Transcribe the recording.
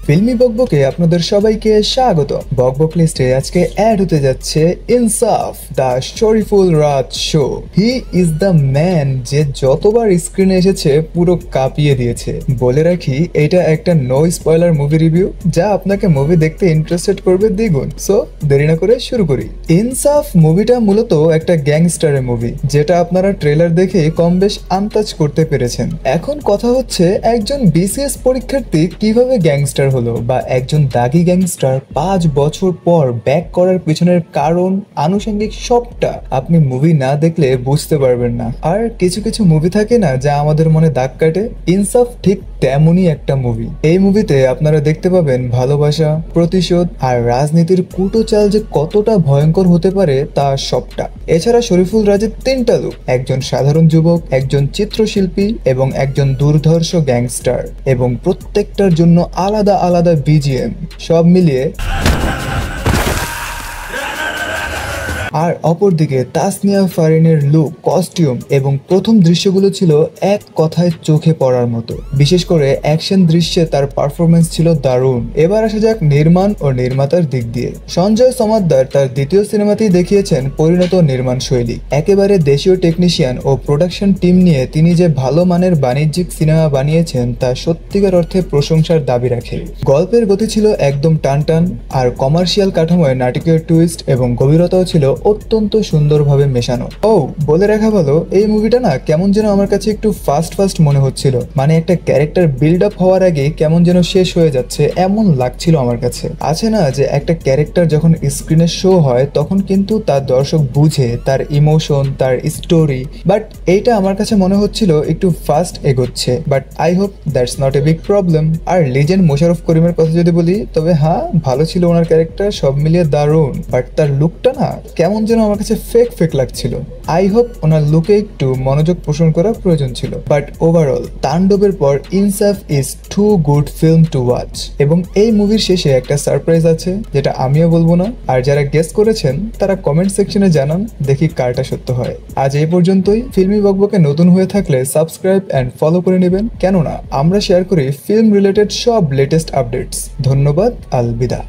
ফিল্মি বকবকে আপনাদের সবাইকে স্বাগত। বকবক লিস্টে আজকে অ্যাড হতে যাচ্ছে Insaf the Shariful Raj show. He is the man যে যতবার স্ক্রিনে এসেছে পুরো কাঁপিয়ে দিয়েছে। বলে রাখি এটা একটা নো স্পয়লার মুভি রিভিউ, যা আপনাকে মুভি দেখতে ইন্টারেস্টেড করবে দ্বিগুণ। সো দেরি না করে শুরু করি। ইনসাফ মুভিটা মূলত একটা গ্যাংস্টারের মুভি, যেটা আপনারা ট্রেলার দেখে কম বেশ আন্দাজ করতে পেরেছেন। এখন কথা হচ্ছে একজন বিসিএস পরীক্ষার্থী কিভাবে গ্যাংস্টার হলো, বা একজন দাগি গ্যাংস্টার 5 বছর পর ব্যাক করার পিছনের কারণ আনুষঙ্গিক সবটা আপনি মুভি না দেখলে বুঝতে পারবেন না। আর কিছু কিছু মুভি থাকে না যা আমাদের মনে দাগ কাটে, ইনসাফ ঠিক তেমনই একটা মুভি। এই মুভিতে আপনারা দেখতে পাবেন ভালোবাসা, প্রতিশোধ আর রাজনীতির কুটো চাল যে কতটা ভয়ঙ্কর হতে পারে তা সবটা। এছাড়া শরীফুল রাজের 3টা লুক, একজন সাধারণ যুবক, একজন চিত্রশিল্পী এবং একজন দুর্ধর্ষ গ্যাংস্টার, এবং প্রত্যেকটার জন্য আলাদা আলাদা বিজিএম, সব মিলিয়ে। আর অপরদিকে তাসনিয়া ফারিনের লুক, কস্টিউম এবং প্রথম দৃশ্যগুলো ছিল এক কথায় চোখে পড়ার মতো। বিশেষ করে অ্যাকশন দৃশ্যে তার পারফরমেন্স ছিল দারুণ। এবার আসা যাক নির্মাণ ও নির্মাতার দিক দিয়ে। সঞ্জয় সমাদ্দার তার দ্বিতীয় সিনেমাতেই দেখিয়েছেন পরিণত নির্মাণ শৈলী। একেবারে দেশীয় টেকনিশিয়ান ও প্রোডাকশন টিম নিয়ে তিনি যে ভালো মানের বাণিজ্যিক সিনেমা বানিয়েছেন তা সত্যিকার অর্থে প্রশংসার দাবি রাখে। গল্পের গতি ছিল একদম টানটান, আর কমার্শিয়াল কাঠামোয় নাটকীয় টুইস্ট এবং গভীরতাও ছিল অত্যন্ত সুন্দরভাবে মেশানো। বলে রাখা ভালো, এই মুভিটা না কেমন যেন আমার কাছে একটু ফাস্ট মনে হচ্ছিল। মানে একটা ক্যারেক্টার বিল্ড আপ হওয়ার আগে কেমন যেন শেষ হয়ে যাচ্ছে এমন লাগছিল আমার কাছে। আছে না যে একটা ক্যারেক্টার যখন স্ক্রিনে শো হয় তখন কিন্তু তার দর্শক বুঝে তার ইমোশন, তার স্টোরি, বাট এইটা আমার কাছে মনে হচ্ছিল একটু ফাস্ট এগোচ্ছে। But I hope that's not a big problem. আর লিজেন্ড মোশাররফ করিমের কথা যদি বলি, তবে হ্যাঁ ভালো ছিল ওনার ক্যারেক্টার, সব মিলিয়ে দারুণ। বাট তার লুকটা না কেমন যেন আমার কাছে ফেক লাগছিল। আই হোপ ওনার লুকে একটু মনোযোগ পোষণ করা প্রয়োজন ছিল। বাট ওভারঅল তাণ্ডবের পর Insaf is too good film to watch. এবং এই মুভির শেষে একটা সারপ্রাইজ আছে, যেটা আমিও বলবো না, আর যারা গেস করেছেন তারা কমেন্ট সেকশনে জানান, দেখি কারটা সত্য হয়। আজ এই পর্যন্তই। ফিল্মি বকবকে নতুন হয়ে থাকলে সাবস্ক্রাইব অ্যান্ড ফলো করে নেবেন, কেননা আমরা শেয়ার করি ফিল্ম রিলেটেড সব লেটেস্ট আপডেটস। ধন্যবাদ, আলবিদা।